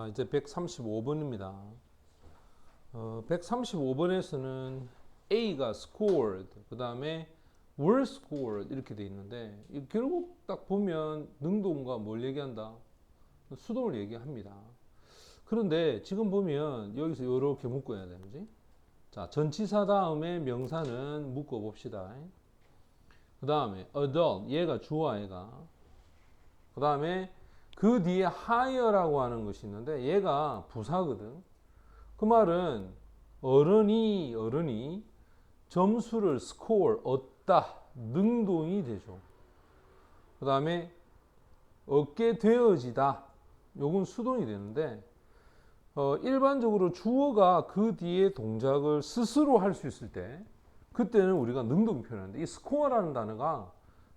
이제 135번입니다. 135번에서는 A가 scored, 그 다음에 were scored 이렇게 돼 있는데 결국 딱 보면 능동과 뭘 얘기한다? 수동을 얘기합니다. 그런데 지금 보면 여기서 이렇게 묶어야 되는지. 자, 전치사 다음에 명사는 묶어 봅시다. 그 다음에 adult, 얘가 주어 얘가. 그 다음에 그 뒤에 higher라고 하는 것이 있는데 얘가 부사거든. 그 말은 어른이 점수를 score 얻다 능동이 되죠. 그 다음에 얻게 되어지다 요건 수동이 되는데 일반적으로 주어가 그 뒤에 동작을 스스로 할 수 있을 때 그때는 우리가 능동 표현하는데 이 score라는 단어가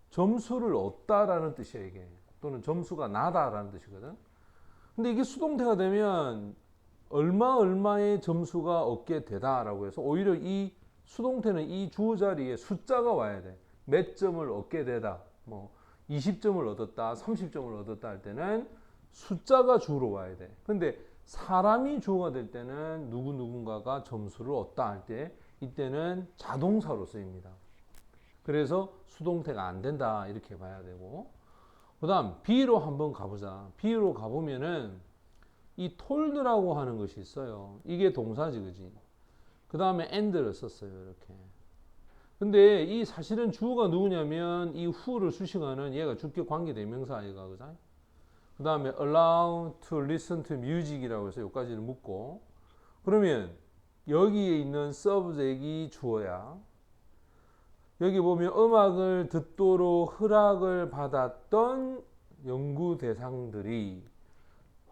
점수를 얻다라는 뜻이야 이게. 또는 점수가 나다라는 뜻이거든. 근데 이게 수동태가 되면 얼마의 점수가 얻게 되다라고 해서 오히려 이 수동태는 이 주어 자리에 숫자가 와야 돼. 몇 점을 얻게 되다. 뭐 20점을 얻었다, 30점을 얻었다 할 때는 숫자가 주어로 와야 돼. 근데 사람이 주어가 될 때는 누군가가 점수를 얻다 할 때 이때는 자동사로 쓰입니다. 그래서 수동태가 안 된다 이렇게 봐야 되고, 그 다음 B로 한번 가보자. B로 가보면은 이 told라고 하는 것이 있어요. 이게 동사지, 그지? 그 다음에 and를 썼어요, 이렇게. 근데 이 사실은 주어가 누구냐면 이 who를 수식하는 얘가 주격 관계 대명사 아이가, 그죠? 그 다음에 allow to listen to music이라고 해서 여기까지를 묻고, 그러면 여기에 있는 subject이 주어야. 여기 보면 음악을 듣도록 허락을 받았던 연구 대상들이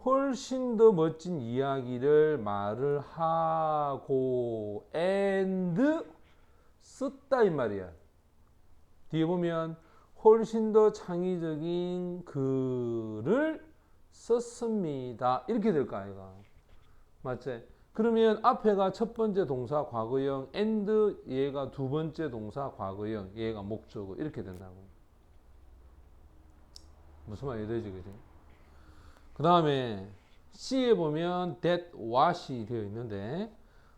훨씬 더 멋진 이야기를 말을 하고 and 썼다 이 말이야. 뒤에 보면 훨씬 더 창의적인 글을 썼습니다. 이렇게 될까 아이가. 맞지? 그러면 앞에가 첫 번째 동사 과거형 and 얘가 두 번째 동사 과거형 얘가 목적어 이렇게 된다고. 무슨 말이 되지, 그지? 그 다음에 C에 보면 that, what이 되어 있는데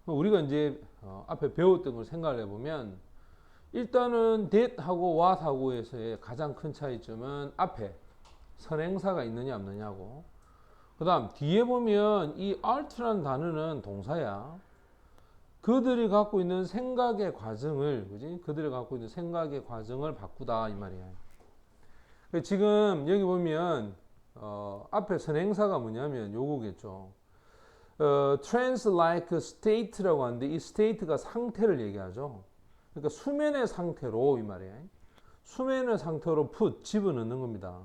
우리가 이제 앞에 배웠던 걸 생각을 해보면 일단은 that하고 what하고에서의 가장 큰 차이점은 앞에 선행사가 있느냐 없느냐고. 그 다음 뒤에 보면 이 art라는 단어는 동사야. 그들이 갖고 있는 생각의 과정을, 그지? 그들이 갖고 있는 생각의 과정을 바꾸다 이 말이야. 지금 여기 보면 앞에 선행사가 뭐냐면 요거겠죠. trans like state라고 하는데 이 state가 상태를 얘기하죠. 그러니까 수면의 상태로 이 말이에요. 수면의 상태로 put 집어넣는 겁니다.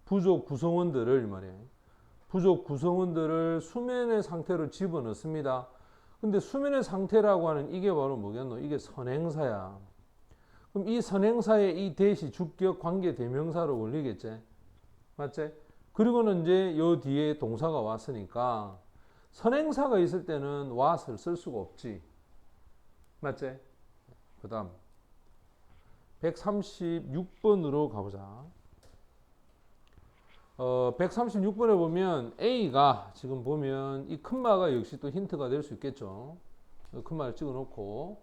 부족 구성원들을 이 말이에요. 부족 구성원들을 수면의 상태로 집어넣습니다. 근데 수면의 상태라고 하는 이게 바로 뭐겠노? 이게 선행사야. 그럼 이 선행사의 이 대시 주격 관계 대명사로 올리겠지? 맞지? 그리고는 이제 요 뒤에 동사가 왔으니까 선행사가 있을 때는 what을 쓸 수가 없지. 맞지? 그 다음 136번으로 가보자. 136번에 보면 A가 지금 보면 이 큰마가 역시 또 힌트가 될 수 있겠죠. 큰마를 찍어 놓고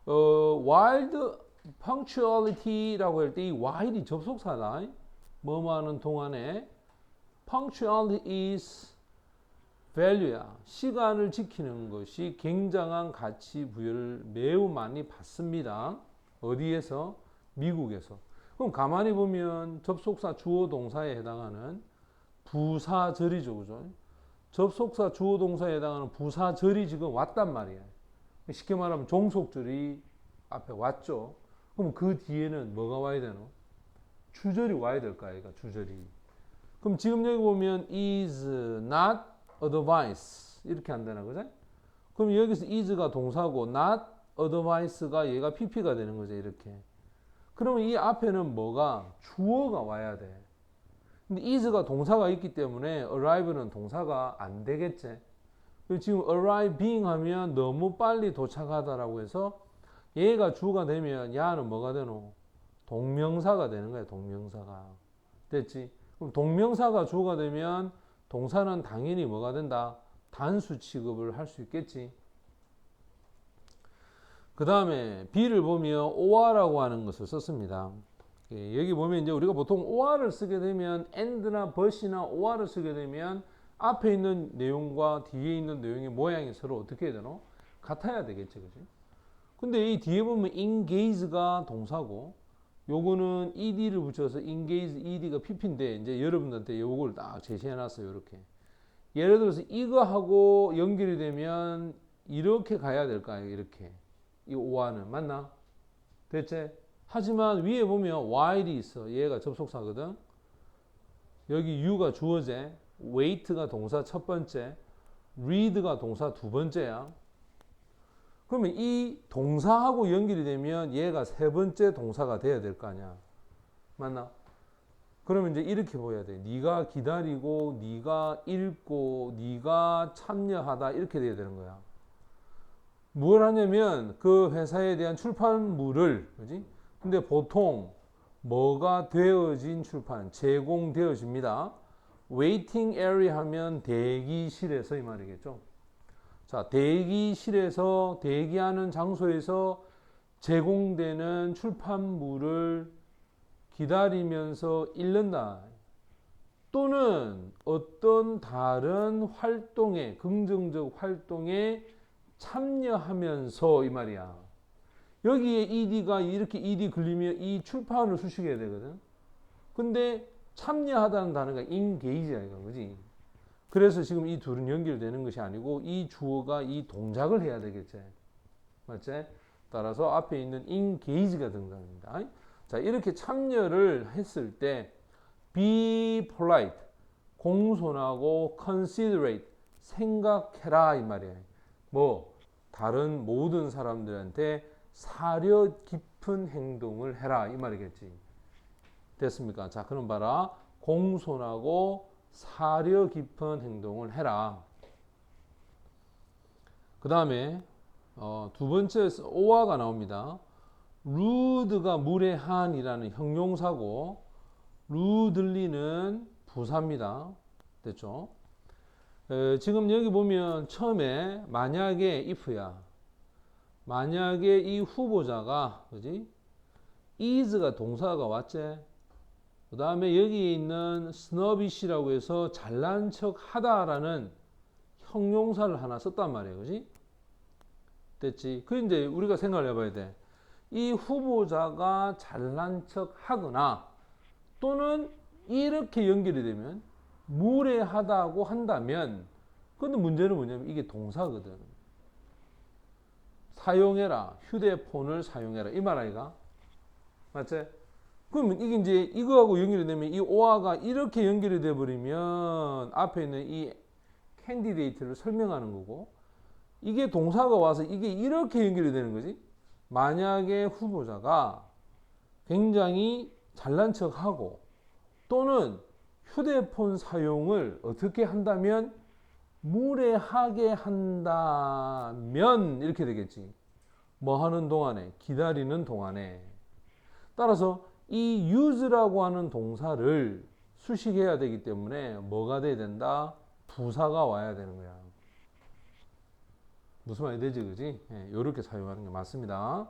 wild punctuality라고 할 때 이 wild이 접속사다. 뭐뭐 하는 동안에 punctuality is value야. 시간을 지키는 것이 굉장한 가치 부여를 매우 많이 받습니다. 어디에서? 미국에서. 그럼 가만히 보면 접속사 주어 동사에 해당하는 부사절이죠, 그죠? 접속사 주어 동사에 해당하는 부사절이 지금 왔단 말이야. 쉽게 말하면 종속절이 앞에 왔죠. 그럼 그 뒤에는 뭐가 와야 되노? 주절이 와야 될까, 아이가 주절이. 그럼 지금 여기 보면 is not advice 이렇게 한다는 거죠. 그럼 여기서 is가 동사고 not advice가 얘가 pp가 되는 거죠, 이렇게. 그러면 이 앞에는 뭐가? 주어가 와야 돼. 근데 is가 동사가 있기 때문에 arrive는 동사가 안 되겠지. 지금 arriving 하면 너무 빨리 도착하다라고 해서 얘가 주어가 되면 야는 뭐가 되노? 동명사가 되는 거야, 동명사가. 됐지? 그럼 동명사가 주어가 되면 동사는 당연히 뭐가 된다? 단수 취급을 할 수 있겠지. 그 다음에 B를 보면 or라고 하는 것을 썼습니다. 여기 보면 이제 우리가 보통 or를 쓰게 되면 and나 but이나 or를 쓰게 되면 앞에 있는 내용과 뒤에 있는 내용의 모양이 서로 어떻게 해야 되노? 같아야 되겠지, 그지? 근데 이 뒤에 보면 engage가 동사고, 요거는 ed를 붙여서 engage, ed가 pp인데, 이제 여러분들한테 요걸 딱 제시해 놨어요, 이렇게. 예를 들어서 이거하고 연결이 되면 이렇게 가야 될까요? 이렇게. 이 or는 맞나? 됐지? 하지만 위에 보면 while이 있어. 얘가 접속사거든. 여기 you가 주어제, wait가 동사 첫 번째, read가 동사 두 번째야. 그러면 이 동사하고 연결이 되면 얘가 세 번째 동사가 돼야 될 거 아니야. 맞나? 그러면 이제 이렇게 보여야 돼. 네가 기다리고, 네가 읽고, 네가 참여하다 이렇게 돼야 되는 거야. 뭘 하냐면 그 회사에 대한 출판물을, 그지? 근데 보통 뭐가 되어진 출판, 제공되어집니다. waiting area 하면 대기실에서 이 말이겠죠. 자, 대기실에서, 대기하는 장소에서 제공되는 출판물을 기다리면서 읽는다. 또는 어떤 다른 활동에, 긍정적 활동에 참여하면서 이 말이야. 여기에 ed가 이렇게 ed 걸리면 이 출판을 수식해야 되거든. 근데 참여하다는 단어가 engage야, 이거, 그지? 그래서 지금 이 둘은 연결되는 것이 아니고 이 주어가 이 동작을 해야 되겠지. 맞지? 따라서 앞에 있는 engage가 등장합니다. 자, 이렇게 참여를 했을 때 be polite, 공손하고 considerate, 생각해라 이 말이에요. 뭐 다른 모든 사람들한테 사려 깊은 행동을 해라 이 말이겠지. 됐습니까? 자, 그럼 봐라. 공손하고 사려 깊은 행동을 해라. 그 다음에 두 번째 오화가 나옵니다. rude가 무례한이라는 형용사고 rudely는 부사입니다. 됐죠? 지금 여기 보면 처음에 만약에 if야. 만약에 이 후보자가 그지? is가 동사가 왔지? 그 다음에 여기에 있는 snobbish라고 해서 잘난 척 하다라는 형용사를 하나 썼단 말이에요. 그지? 됐지? 그 이제 우리가 생각을 해봐야 돼. 이 후보자가 잘난 척 하거나 또는 이렇게 연결이 되면 무례하다고 한다면 근데 문제는 뭐냐면 이게 동사거든. 사용해라. 휴대폰을 사용해라. 이 말 아이가? 맞지? 그러면 이게 이제 이거하고 연결이 되면 이 오아가 이렇게 연결이 돼 버리면 앞에 있는 이 캔디데이트를 설명하는 거고 이게 동사가 와서 이게 이렇게 연결이 되는 거지. 만약에 후보자가 굉장히 잘난 척하고 또는 휴대폰 사용을 어떻게 한다면 무례하게 한다면 이렇게 되겠지. 뭐 하는 동안에? 기다리는 동안에. 따라서 이 use라고 하는 동사를 수식해야 되기 때문에 뭐가 돼야 된다? 부사가 와야 되는 거야. 무슨 말이 되지, 그지? 예, 이렇게 사용하는 게 맞습니다.